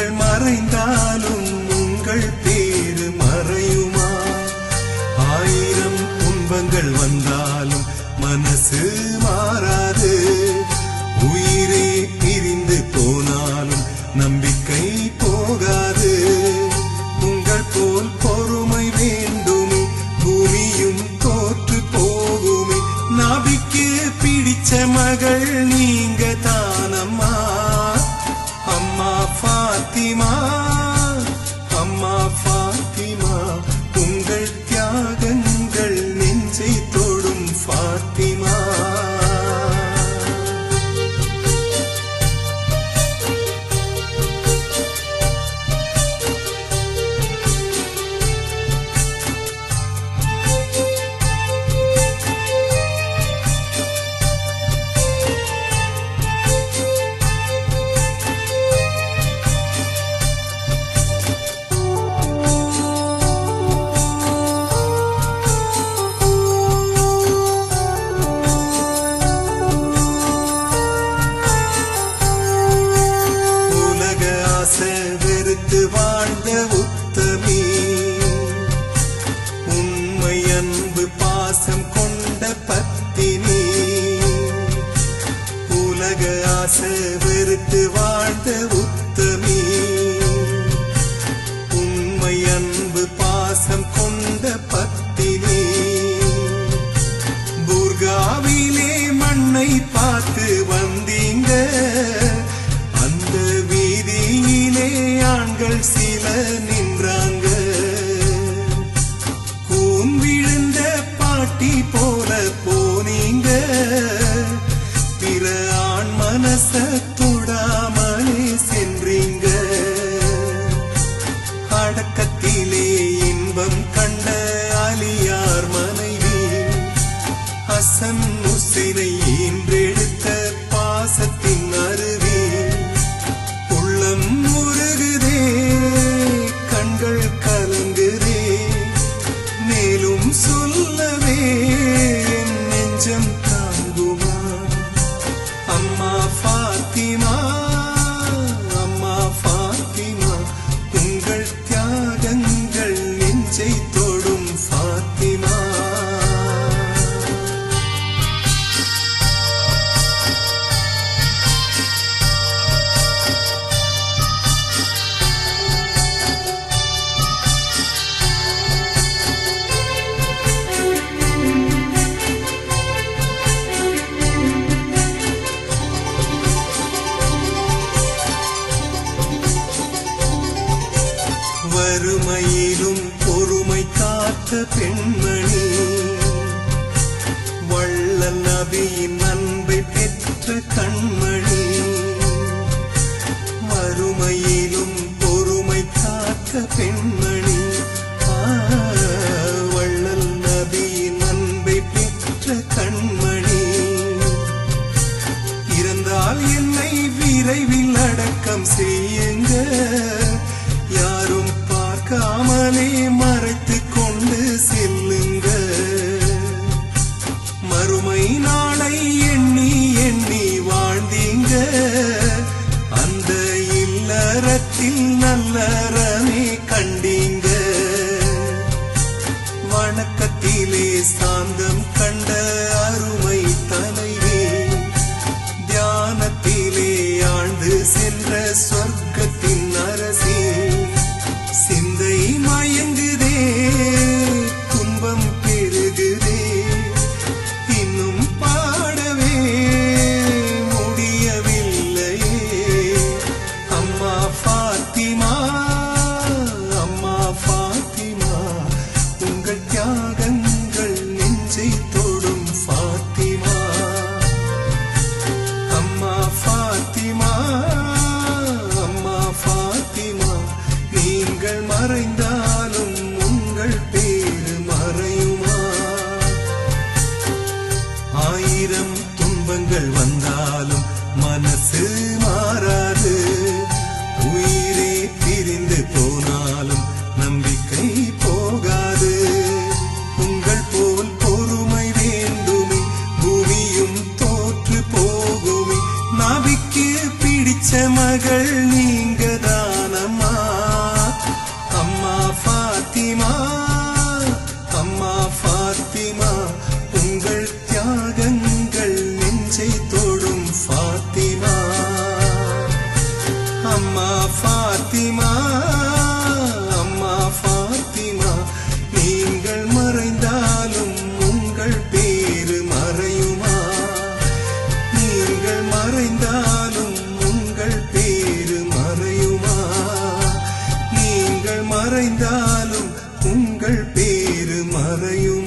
துன்பங்கள் மறைந்தாலும் உங்கள் பேரு மறையுமா? ஆயிரம் துன்பங்கள் வந்தாலும் மனசு மாறாது. உயிரே பிரிந்து போனாலும் நம்பிக்கை போகாது. உங்கள் போல் பொறுமை வேண்டுமே, பூமியும் தோற்று போகுமே. நபிக்கு பிடிச்ச மகள் நீங்க தானம்மா. அம்மா ஃபாத்திமா, அம்மா ஃபாத்திமா, உங்கள் தியாகங்கள் நெஞ்சை தொடும் ஃபாத்திமா. வெறுத்து வாழ்ந்த உத்தமி, உண்மை அன்பு பாசம் கொண்ட பத்தினி. உலக ஆசை வெறுத்து வாழ்ந்த உத்தமி, உண்மை அன்பு பாசம் கொண்ட பத்தினி. புர்காவிலே மண்ணை பார்த்து வந்தீங்க, அந்த வீதியிலே ஆண்கள் சில நின்றாங்க. கூன் விழுந்த பாட்டி போல போனீங்க, பிற ஆண் மனச தொடாமலே சென்றீங்க. அடக்கத்திலே இன்பம் கண்ட அலியார் மனைவி, ஹசன் ஹுசைனை ஈன்றெடுத்த பாசத்தின் அருவி. உள்ளம் முருகுதே, கண்கள் கலங்குதே, மேலும் சொல்லவே நெஞ்சம் தாங்குமா? அம்மா ஃபாத்திமா, அம்மா ஃபாத்திமா, உங்கள் தியாகங்கள் நெஞ்சை தொடும் ஃபாத்திமா. வறுமையிலும் பொறுமை காத்த பெண்மணி, வள்ளல் நபியின் அன்பை பெற்ற கண்மணி. வறுமையிலும் பொறுமை காத்த பெண்மணி, வள்ளல் நபியின் அன்பை பெற்ற கண்மணி. இருந்தால் என்னை விரைவில் அடக்கம் செய்யுங்க, யாரும் பார்க்காமலே மறைத்து கொண்டு செல்லுங்க. மறுமை நாளை எண்ணி எண்ணி வாழ்ந்தீங்க, அந்த இல்லறத்தில் நல்லறமே கண்டீங்க. வணக்கத்திலே சாந்தம் கண்ட அருமை தலைவி, தியானத்திலே ஆழ்ந்து சென்ற சொர்க்கத்தின் அரசி. சிந்தை மயங்குதே, துன்பம் பெருகுதே, இன்னும் பாடவே முடியவில்லையே. அம்மா ஃபாத்திமா, ஃபாத்திமா அம்மா ஃபாத்திமா நீங்கள் மறைந்தாலும் உங்கள் பேரு மறையுமா நீங்கள் மறைந்தாலும் உங்கள் பேரு மறையுமா நீங்கள் மறைந்தாலும் உங்கள் பேரு மறையுமா